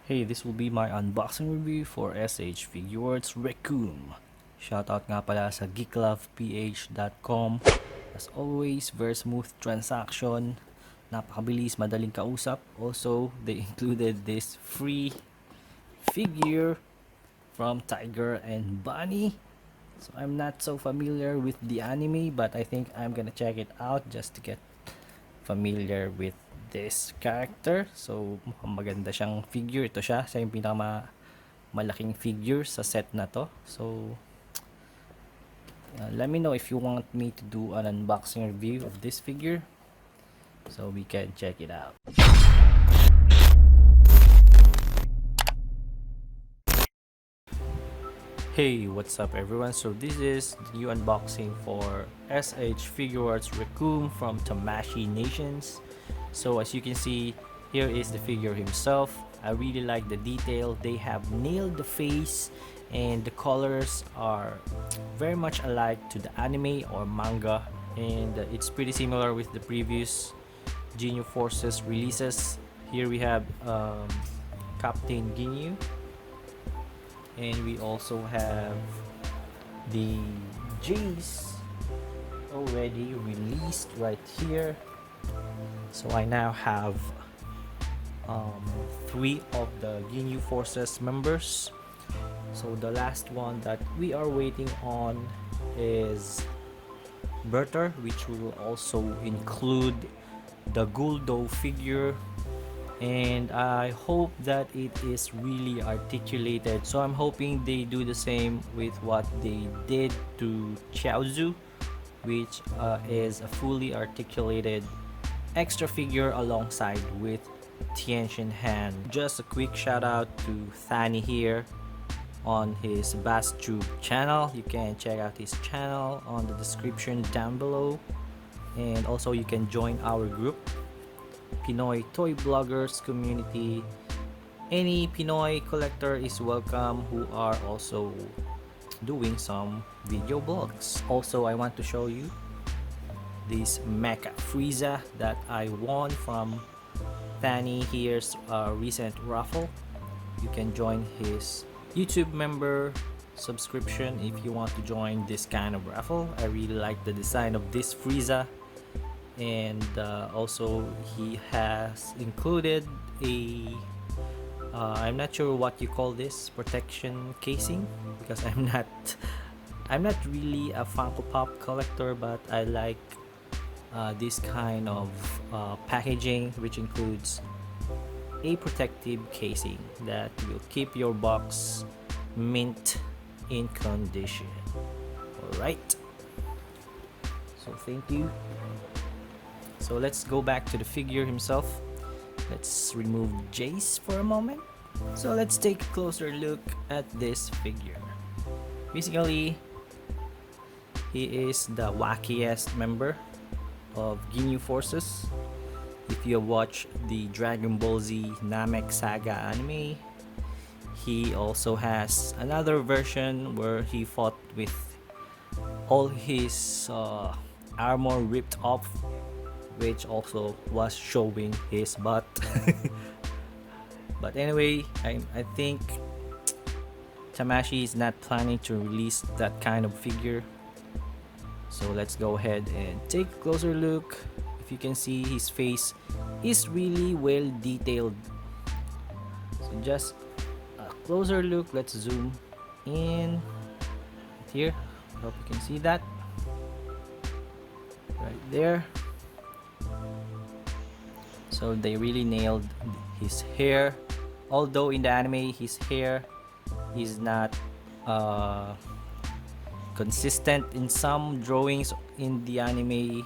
Hey, this will be my unboxing review for Figuarts Recoome. Shoutout nga pala sa geekloveph.com. As always, very smooth transaction. Napakabilis, madaling kausap. Also, they included this free figure from Tiger and Bunny. So I'm not so familiar with the anime, but I think I'm gonna check it out just to get familiar with this character. So mukhang maganda siyang figure. Ito siya yung malaking figure sa set na to. So let me know if you want me to do an unboxing review of this figure so we can check it out. Hey, what's up everyone? So this is the new unboxing for Figuarts Recoome from Tamashii Nations. So as you can see, here is the figure himself. I really like the detail. They have nailed the face and the colors are very much alike to the anime or manga, and it's pretty similar with the previous Ginyu Forces releases. Here we have Captain Ginyu, and we also have the Jiece already released right here. So I now have 3 of the Ginyu Forces members. So the last one that we are waiting on is Berter, which will also include the Guldo figure, and I hope that it is really articulated. So I'm hoping they do the same with what they did to Chaozu, which is a fully articulated extra figure alongside with Tiantian Han. Just a quick shout out to Thani here on his BassTube channel. You can check out his channel on the description down below, and also you can join our group, Pinoy Toy Bloggers Community. Any Pinoy collector is welcome who are also doing some video blogs. Also, I want to show you this Mecha Frieza that I won from Thani here's recent raffle. You can join his YouTube member subscription if you want to join this kind of raffle. I really like the design of this Frieza, and also he has included a I'm not sure what you call this, protection casing, because I'm not really a Funko Pop collector, but I like this kind of packaging, which includes a protective casing that will keep your box mint in condition. Alright, so thank you. So let's go back to the figure himself. Let's remove Jiece for a moment. So let's take a closer look at this figure. Basically, he is the wackiest member of Ginyu Forces. If you watch the DragonRoyZ Namek Saga anime, he also has another version where he fought with all his armor ripped off, which also was showing his butt. But anyway, I think Tamashii is not planning to release that kind of figure. So let's go ahead and take a closer look. If you can see, his face is really well detailed. So just a closer look. Let's zoom in here. Hope you can see that right there. So they really nailed his hair. Although in the anime his hair is not consistent. In some drawings in the anime,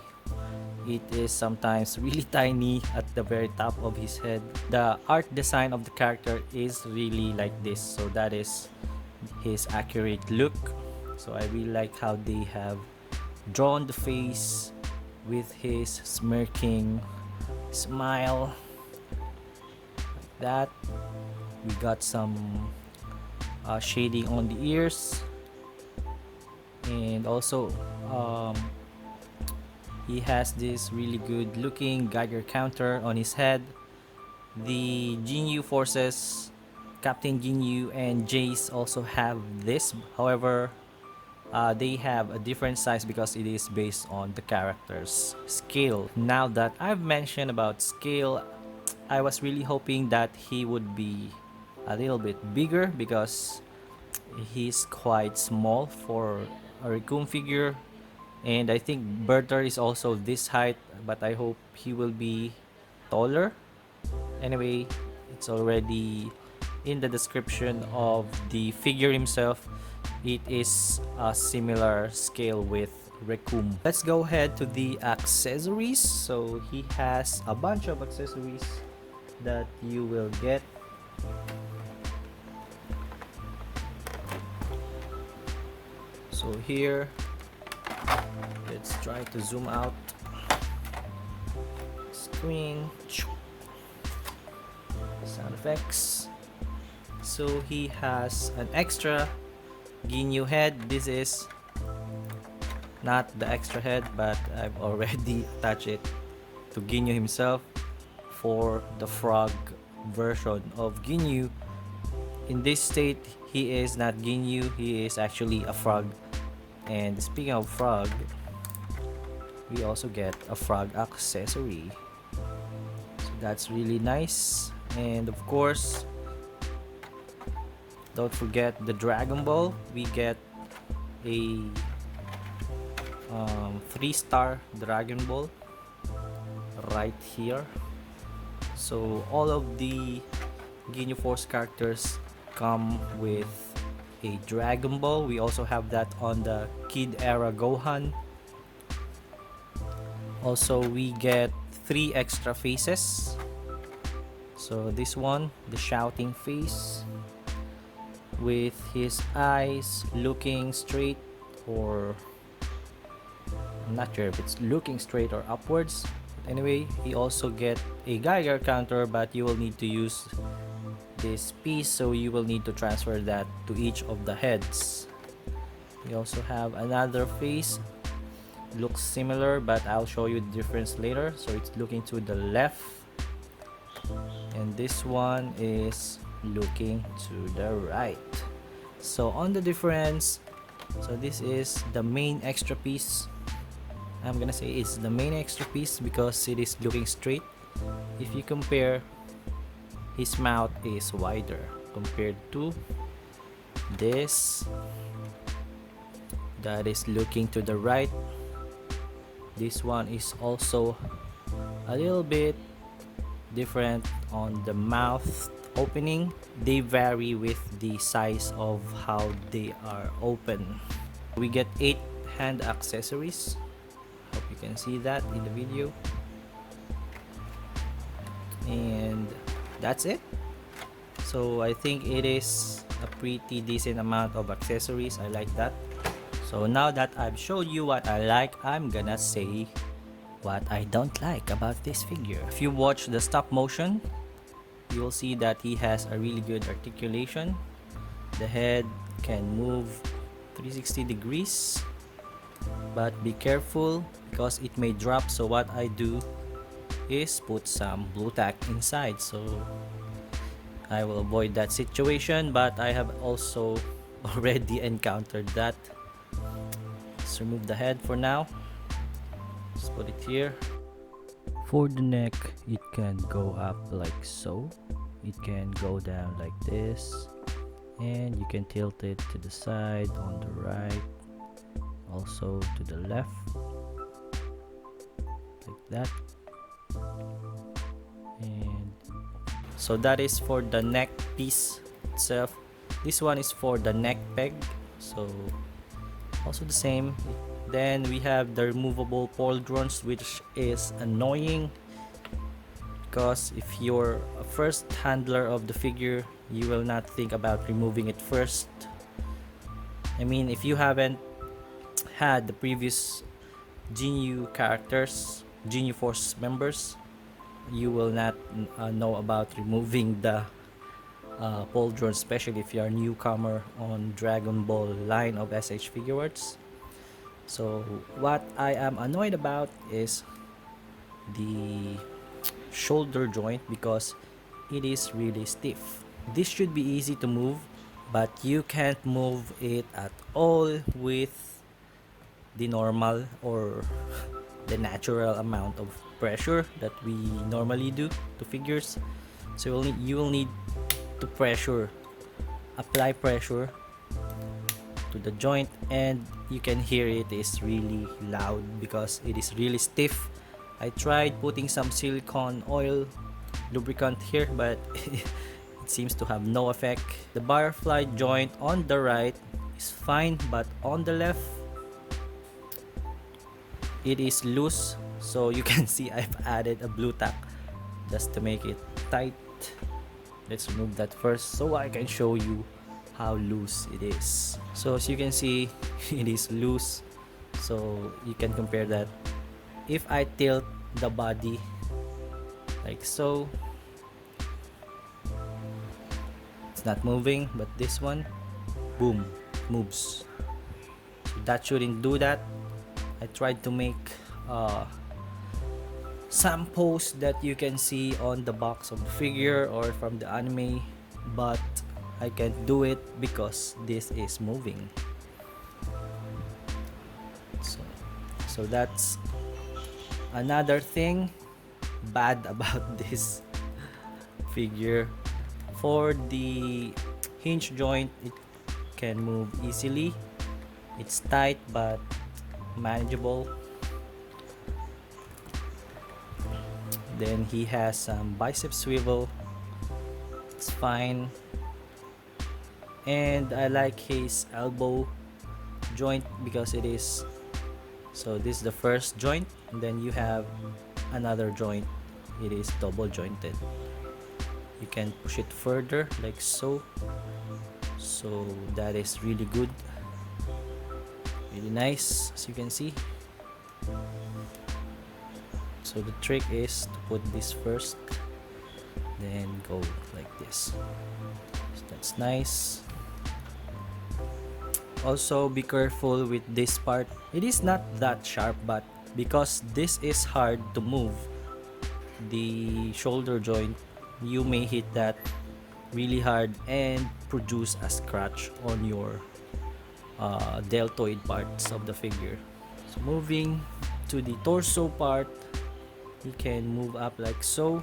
it is sometimes really tiny at the very top of his head. The art design of the character is really like this, so that is his accurate look. So I really like how they have drawn the face with his smirking smile like that. We got some shading on the ears, and also he has this really good looking Geiger counter on his head. The Ginyu Forces Captain Ginyu and Jiece also have this. However, they have a different size because it is based on the character's scale. Now that I've mentioned about scale, I was really hoping that he would be a little bit bigger because he's quite small for a Recoome figure, and I think Berter is also this height, but I hope he will be taller. Anyway, it's already in the description of the figure himself. It is a similar scale with Recoome. Let's go ahead to the accessories. So he has a bunch of accessories that you will get. So here, let's try to zoom out screen. Sound effects. So he has an extra Ginyu head. This is not the extra head, but I've already attached it to Ginyu himself for the frog version of Ginyu. In this state, he is not Ginyu, he is actually a frog. And speaking of frog, we also get a frog accessory. So that's really nice. And of course, don't forget the Dragon Ball. We get a 3-star Dragon Ball right here. So all of the Ginyu Force characters come with a Dragon Ball. We also have that on the Kid era Gohan. Also, we get 3 extra faces. So this one, the shouting face, with his eyes looking straight, or I'm not sure if it's looking straight or upwards. Anyway, he also get a Geiger counter, but you will need to use this piece, so you will need to transfer that to each of the heads. We also have another face, looks similar, but I'll show you the difference later. So it's looking to the left, and this one is looking to the right. So on the difference, so this is the main extra piece. I'm gonna say it's the main extra piece because it is looking straight. If you compare, his mouth is wider compared to this that is looking to the right. This one is also a little bit different on the mouth opening. They vary with the size of how they are open. We get 8 hand accessories. Hope you can see that in the video. And that's it. So I think it is a pretty decent amount of accessories. I like that. So now that I've showed you what I like, I'm gonna say what I don't like about this figure. If you watch the stop motion, you will see that he has a really good articulation. The head can move 360 degrees, but be careful because it may drop. So what I do is put some blue tack inside, so I will avoid that situation, but I have also already encountered that. Let's remove the head for now. Just put it here. For the neck, it can go up like so. It can go down like this, and you can tilt it to the side, on the right, also to the left, like that. And so that is for the neck piece itself. This one is for the neck peg, so also the same. Then we have the removable pauldrons, which is annoying because if you're a first handler of the figure, you will not think about removing it first. I mean, if you haven't had the previous Ginyu characters, Ginyu Force members, you will not know about removing the pauldrons, especially if you are a newcomer on Dragon Ball line of SH Figuarts. So what I am annoyed about is the shoulder joint because it is really stiff. This should be easy to move, but you can't move it at all with the normal or the natural amount of pressure that we normally do to figures. So you will need to apply pressure to the joint, and you can hear it is really loud because it is really stiff. I tried putting some silicone oil lubricant here, but it seems to have no effect. The butterfly joint on the right is fine, but on the left it is loose. So you can see I've added a blue tack just to make it tight. Let's remove that first so I can show you how loose it is. So as you can see, it is loose, so you can compare that. If I tilt the body like so, it's not moving, but this one, boom, moves. So that shouldn't do that. I tried to make some pose that you can see on the box of the figure or from the anime, but I can't do it because this is moving. So that's another thing bad about this figure. For the hinge joint, it can move easily. It's tight but manageable. Then he has some bicep swivel, it's fine. And I like his elbow joint because it is, so this is the first joint, and then you have another joint, it is double jointed. You can push it further like so. So that is really good, really nice, as you can see. So the trick is to put this first, then go like this. So that's nice. Also be careful with this part. It is not that sharp, but because this is hard to move, the shoulder joint, you may hit that really hard and produce a scratch on your deltoid parts of the figure. So moving to the torso part, you can move up like so.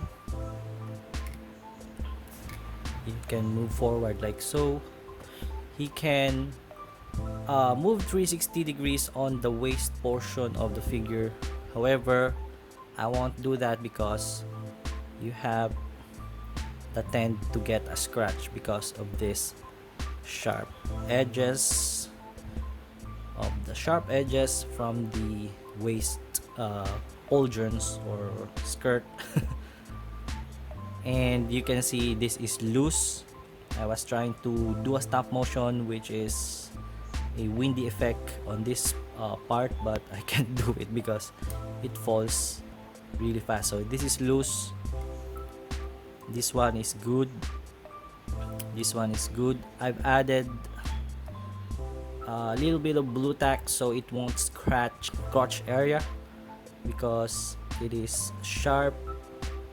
He can move forward like so. He can move 360 degrees on the waist portion of the figure. However, I won't do that because you have the tend to get a scratch because of this sharp edges from the waist pauldrons or skirt. And you can see this is loose. I was trying to do a stop motion, which is a windy effect on this part, but I can't do it because it falls really fast. So this is loose. This one is good. This one is good. I've added a little bit of blue tack so it won't scratch crotch area because it is sharp.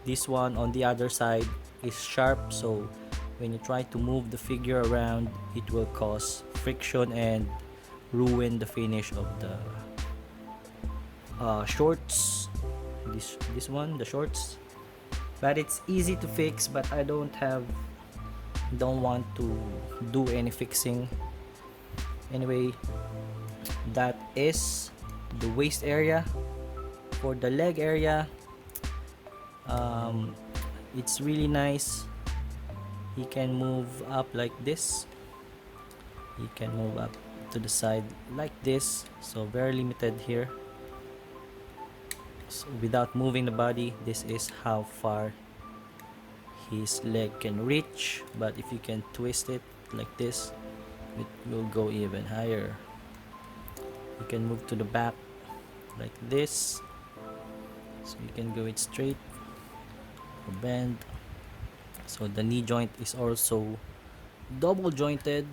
This one on the other side is sharp, so when you try to move the figure around, it will cause friction and ruin the finish of the shorts. This one, the shorts. But it's easy to fix, but I don't want to do any fixing. Anyway, that is the waist area. For the leg area, it's really nice. He can move up like this. He can move up to the side like this, so very limited here. So without moving the body, this is how far his leg can reach, but if you can twist it like this, it will go even higher. You can move to the back like this, so you can go it straight or bend. So the knee joint is also double jointed.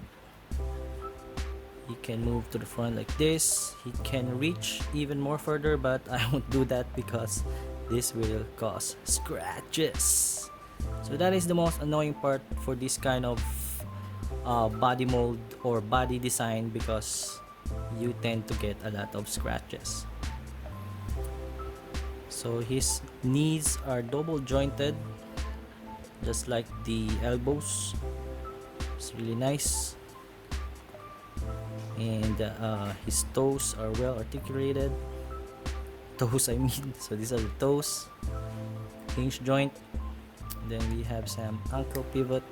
He can move to the front like this. He can reach even more further, but I won't do that because this will cause scratches. So that is the most annoying part for this kind of body mold or body design, because you tend to get a lot of scratches. So his knees are double jointed, just like the elbows. It's really nice. And his toes are well articulated. Toes, I mean. So these are the toes. Hinge joint. Then we have some ankle pivot,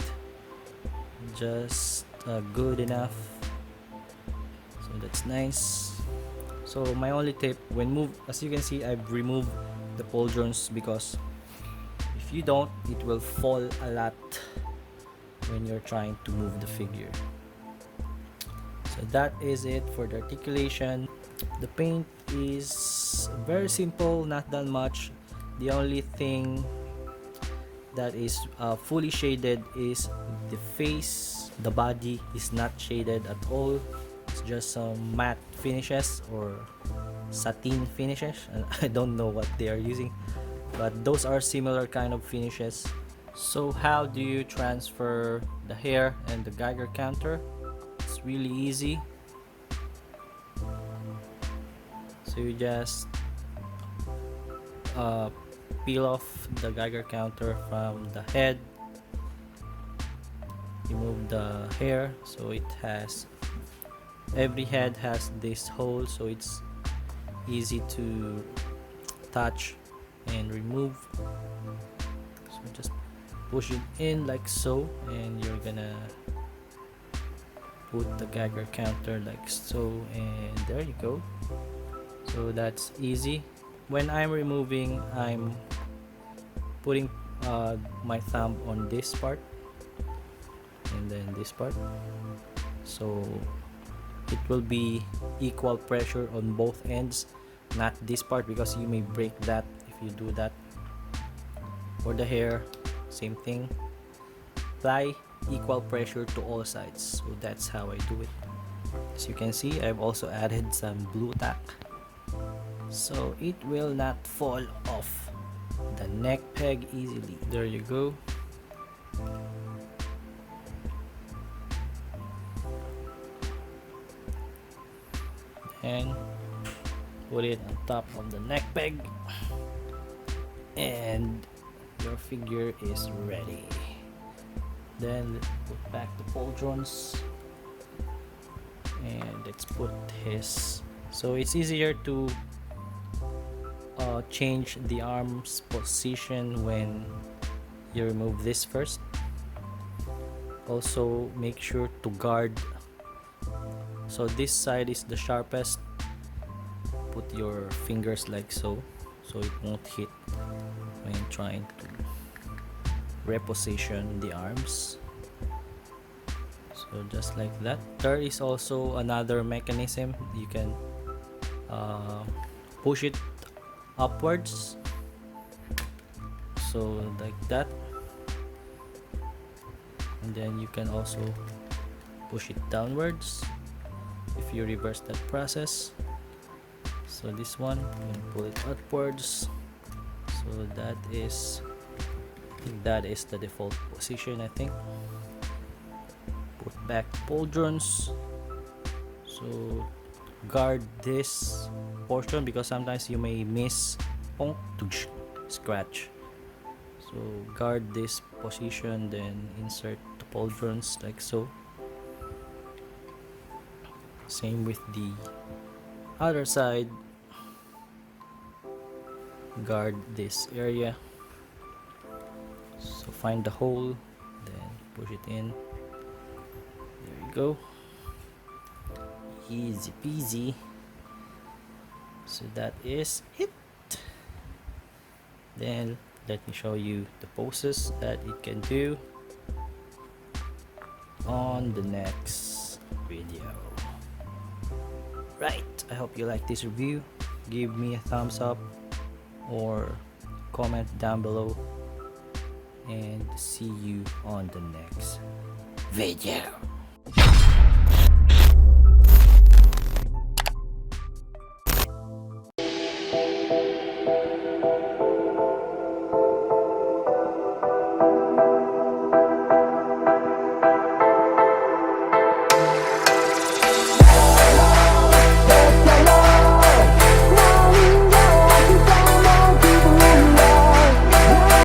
just good enough. So that's nice. So my only tip when move, as you can see, I've removed the pauldrons, because if you don't, it will fall a lot when you're trying to move the figure. So that is it for the articulation. The paint is very simple, not that much. The only thing that is fully shaded is the face. The body is not shaded at all. It's just some matte finishes or satin finishes. I don't know what they are using, but those are similar kind of finishes. So how do you transfer the hair and the Geiger counter? It's really easy. So you just peel off the Geiger counter from the head, remove the hair. So it has, every head has this hole, so it's easy to touch and remove. So just push it in like so, and you're gonna put the Geiger counter like so, and there you go. So that's easy. When I'm removing, I'm putting my thumb on this part and then this part, so it will be equal pressure on both ends, not this part, because you may break that if you do that. For the hair, same thing, apply equal pressure to all sides. So that's how I do it. As you can see, I've also added some blue tack, so it will not fall off the neck peg easily. There you go. And put it on top of the neck peg, and your figure is ready. Then put back the pauldrons, and let's put his, so it's easier to change the arm's position when you remove this first. Also make sure to guard, so this side is the sharpest. Put your fingers like so, so it won't hit when trying to reposition the arms. So just like that. There is also another mechanism. You can push it upwards, so like that, and then you can also push it downwards if you reverse that process. So this one, you can pull it upwards. So that is, I think that is the default position, I think. Put back pauldrons, so guard this portion, because sometimes you may miss scratch. So guard this position, then insert the pauldrons like so. Same with the other side. Guard this area, so find the hole, then push it in. There you go. Easy peasy. So that is it. Then let me show you the poses that it can do on the next video. Right, I hope you like this review. Give me a thumbs up or comment down below, and see you on the next video.